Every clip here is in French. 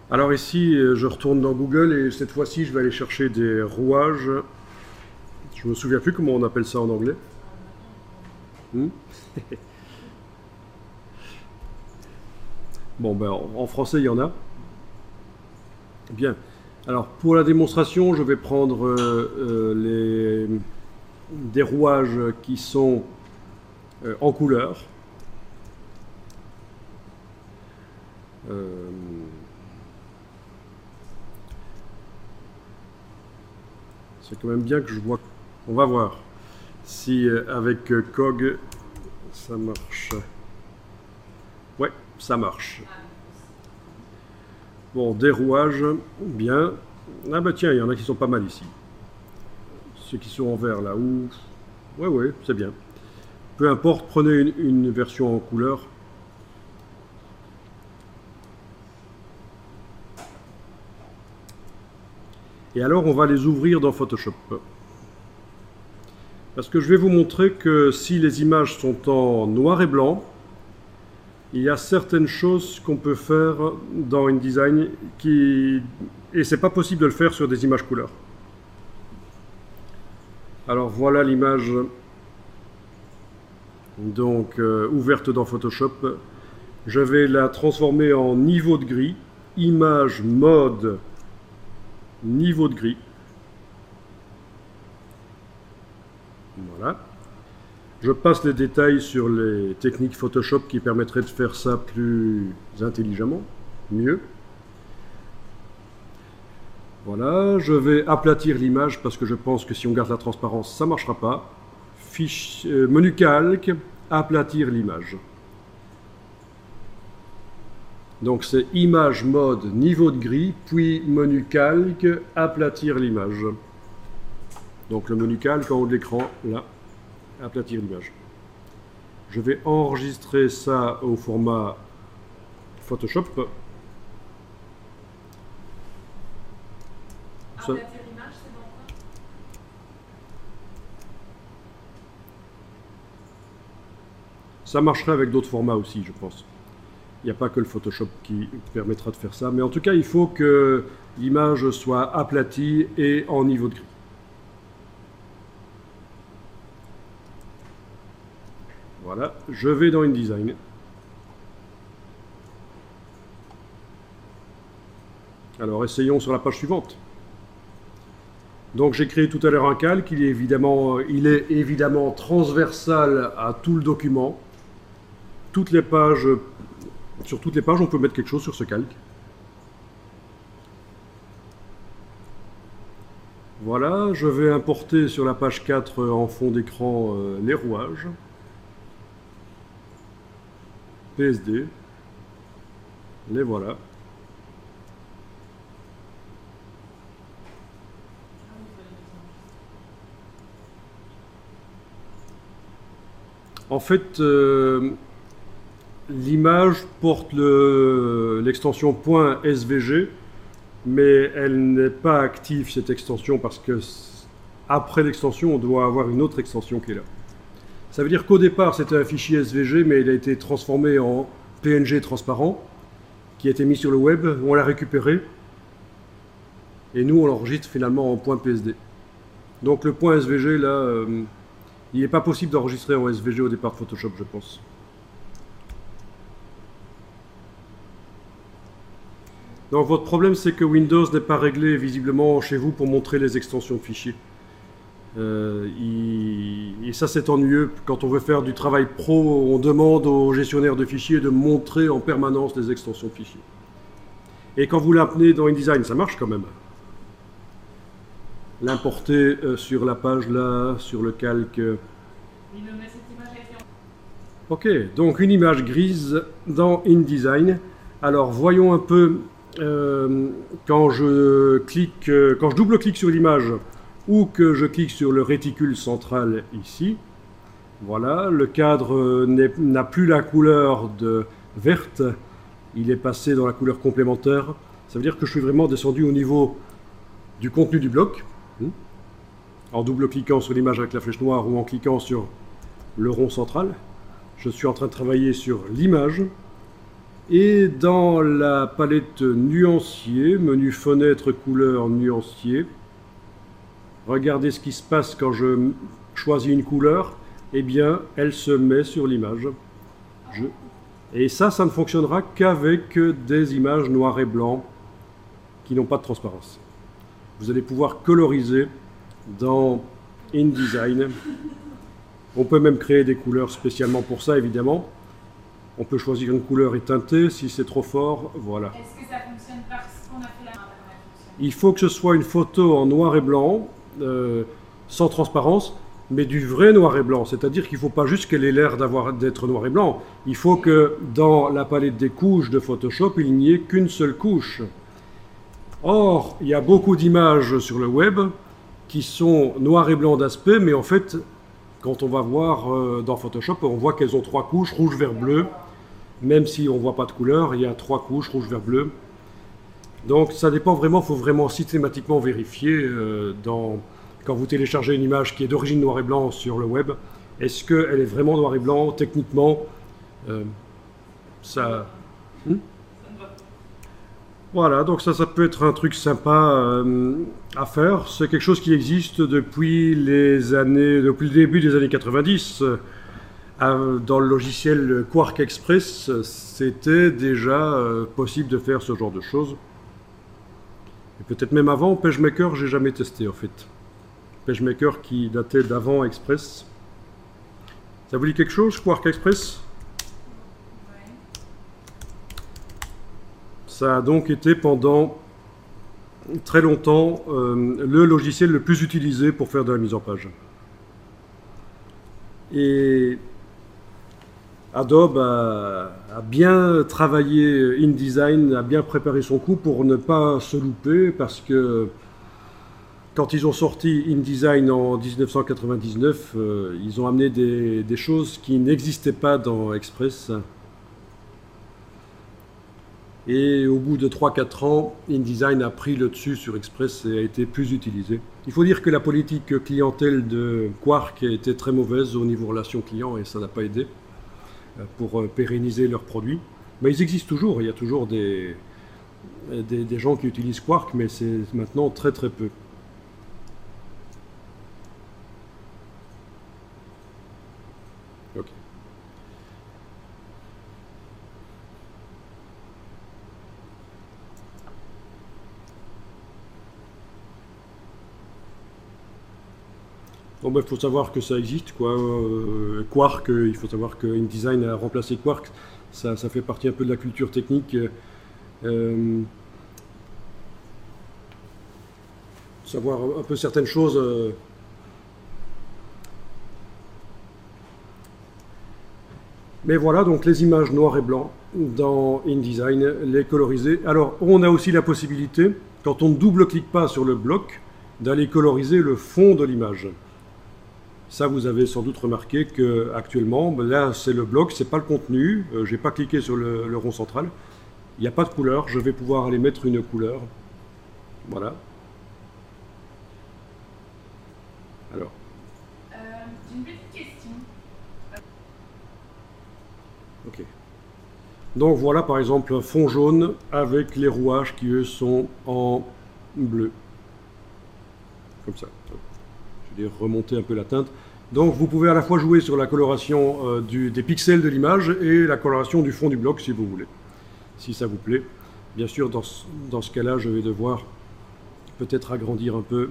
Alors ici, je retourne dans Google et cette fois-ci, je vais aller chercher des rouages. Je me souviens plus comment on appelle ça en anglais. Hmm. Bon, ben, en français, il y en a. Bien. Alors, pour la démonstration, je vais prendre des rouages qui sont en couleur. Euh, c'est quand même bien que je vois. On va voir si avec COG ça marche. Ouais, ça marche. Bon, des rouages, bien. Ah bah tiens, il y en a qui sont pas mal ici. Ceux qui sont en vert là. Ouh. Ouais, ouais, c'est bien. Peu importe, prenez une version en couleur. Et alors, on va les ouvrir dans Photoshop. Parce que je vais vous montrer que si les images sont en noir et blanc, il y a certaines choses qu'on peut faire dans InDesign et c'est pas possible de le faire sur des images couleurs. Alors voilà l'image donc ouverte dans Photoshop. Je vais la transformer en niveau de gris, image mode niveau de gris. Voilà. Je passe les détails sur les techniques Photoshop qui permettraient de faire ça plus intelligemment, mieux. Voilà, je vais aplatir l'image parce que je pense que si on garde la transparence, ça ne marchera pas. Menu calque, aplatir l'image. Donc c'est image mode niveau de gris, puis menu calque, aplatir l'image. Donc le menu calque en haut de l'écran, là, aplatir l'image. Je vais enregistrer ça au format Photoshop. Aplatir l'image, c'est dans quoi? Ça marcherait avec d'autres formats aussi, je pense. Il n'y a pas que le Photoshop qui permettra de faire ça. Mais en tout cas, il faut que l'image soit aplatie et en niveau de gris. Voilà, je vais dans InDesign. Alors, essayons sur la page suivante. Donc, j'ai créé tout à l'heure un calque. Il est évidemment transversal à tout le document. Toutes les pages... Sur toutes les pages, on peut mettre quelque chose sur ce calque. Voilà, je vais importer sur la page 4 en fond d'écran les rouages. PSD. Les voilà. En fait, l'image porte l'extension .svg, mais elle n'est pas active cette extension parce que après l'extension, on doit avoir une autre extension qui est là. Ça veut dire qu'au départ, c'était un fichier SVG, mais il a été transformé en PNG transparent, qui a été mis sur le web, on l'a récupéré, et nous, on l'enregistre finalement en .psd. Donc le .svg, là, il n'est pas possible d'enregistrer en SVG au départ de Photoshop, je pense. Donc votre problème, c'est que Windows n'est pas réglé visiblement chez vous pour montrer les extensions de fichiers. Et ça, c'est ennuyeux. Quand on veut faire du travail pro, on demande au gestionnaire de fichiers de montrer en permanence les extensions de fichiers. Et quand vous l'appelez dans InDesign, ça marche quand même. L'importer sur la page là, sur le calque. Ok, donc une image grise dans InDesign. Alors voyons un peu quand je double-clique sur l'image ou que je clique sur le réticule central ici. Voilà, le cadre n'a plus la couleur verte, il est passé dans la couleur complémentaire. Ça veut dire que je suis vraiment descendu au niveau du contenu du bloc. En double-cliquant sur l'image avec la flèche noire ou en cliquant sur le rond central. Je suis en train de travailler sur l'image. Et dans la palette nuancier, menu fenêtre couleur nuancier, regardez ce qui se passe quand je choisis une couleur. Eh bien, elle se met sur l'image. Et ça ne fonctionnera qu'avec des images noir et blanc qui n'ont pas de transparence. Vous allez pouvoir coloriser dans InDesign. On peut même créer des couleurs spécialement pour ça, évidemment. On peut choisir une couleur et teinter. Si c'est trop fort, voilà. Est-ce que ça fonctionne parce qu'on a fait la main? Il faut que ce soit une photo en noir et blanc, sans transparence, mais du vrai noir et blanc. C'est-à-dire qu'il ne faut pas juste qu'elle ait l'air d'être noir et blanc. Il faut que dans la palette des couches de Photoshop, il n'y ait qu'une seule couche. Or, il y a beaucoup d'images sur le web qui sont noir et blanc d'aspect, mais en fait, quand on va voir dans Photoshop, on voit qu'elles ont 3 couches, rouge, vert, bleu. Même si on ne voit pas de couleur, il y a 3 couches, rouge, vert, bleu. Donc ça dépend vraiment, il faut vraiment systématiquement vérifier quand vous téléchargez une image qui est d'origine noir et blanc sur le web, est-ce qu'elle est vraiment noir et blanc techniquement ça... Voilà, donc ça peut être un truc sympa à faire. C'est quelque chose qui existe depuis le début des années 90. Dans le logiciel Quark Express, c'était déjà possible de faire ce genre de choses. Et peut-être même avant, PageMaker, j'ai jamais testé en fait. PageMaker qui datait d'avant Express. Ça vous dit quelque chose, Quark Express? Ça a donc été pendant très longtemps le logiciel le plus utilisé pour faire de la mise en page. Et Adobe a bien travaillé InDesign, a bien préparé son coup pour ne pas se louper, parce que quand ils ont sorti InDesign en 1999, ils ont amené des choses qui n'existaient pas dans Express. Et au bout de 3-4 ans, InDesign a pris le dessus sur Express et a été plus utilisé. Il faut dire que la politique clientèle de Quark était très mauvaise au niveau relation client et ça n'a pas aidé pour pérenniser leurs produits. Mais ils existent toujours, il y a toujours des gens qui utilisent Quark, mais c'est maintenant très très peu. Ok. Bon, il faut savoir que ça existe, quoi. Quark, il faut savoir que InDesign a remplacé Quark. Ça fait partie un peu de la culture technique. Savoir un peu certaines choses. Mais voilà, donc les images noir et blanc dans InDesign, les coloriser. Alors, on a aussi la possibilité, quand on ne double-clique pas sur le bloc, d'aller coloriser le fond de l'image. Ça, vous avez sans doute remarqué que actuellement, là, c'est le bloc, c'est pas le contenu. Je n'ai pas cliqué sur le rond central. Il n'y a pas de couleur. Je vais pouvoir aller mettre une couleur. Voilà. Alors. J'ai une petite question. Ok. Donc voilà, par exemple, un fond jaune avec les rouages qui, eux, sont en bleu. Comme ça. Je vais remonter un peu la teinte. Donc vous pouvez à la fois jouer sur la coloration des pixels de l'image et la coloration du fond du bloc si vous voulez, si ça vous plaît. Bien sûr, dans ce cas-là, je vais devoir peut-être agrandir un peu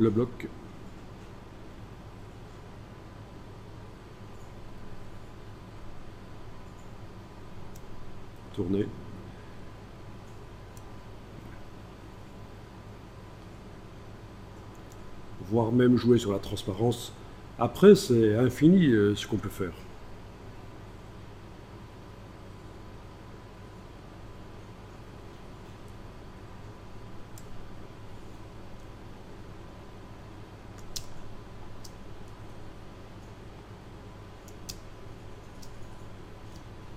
le bloc. Tourner. Voire même jouer sur la transparence. Après, c'est infini ce qu'on peut faire.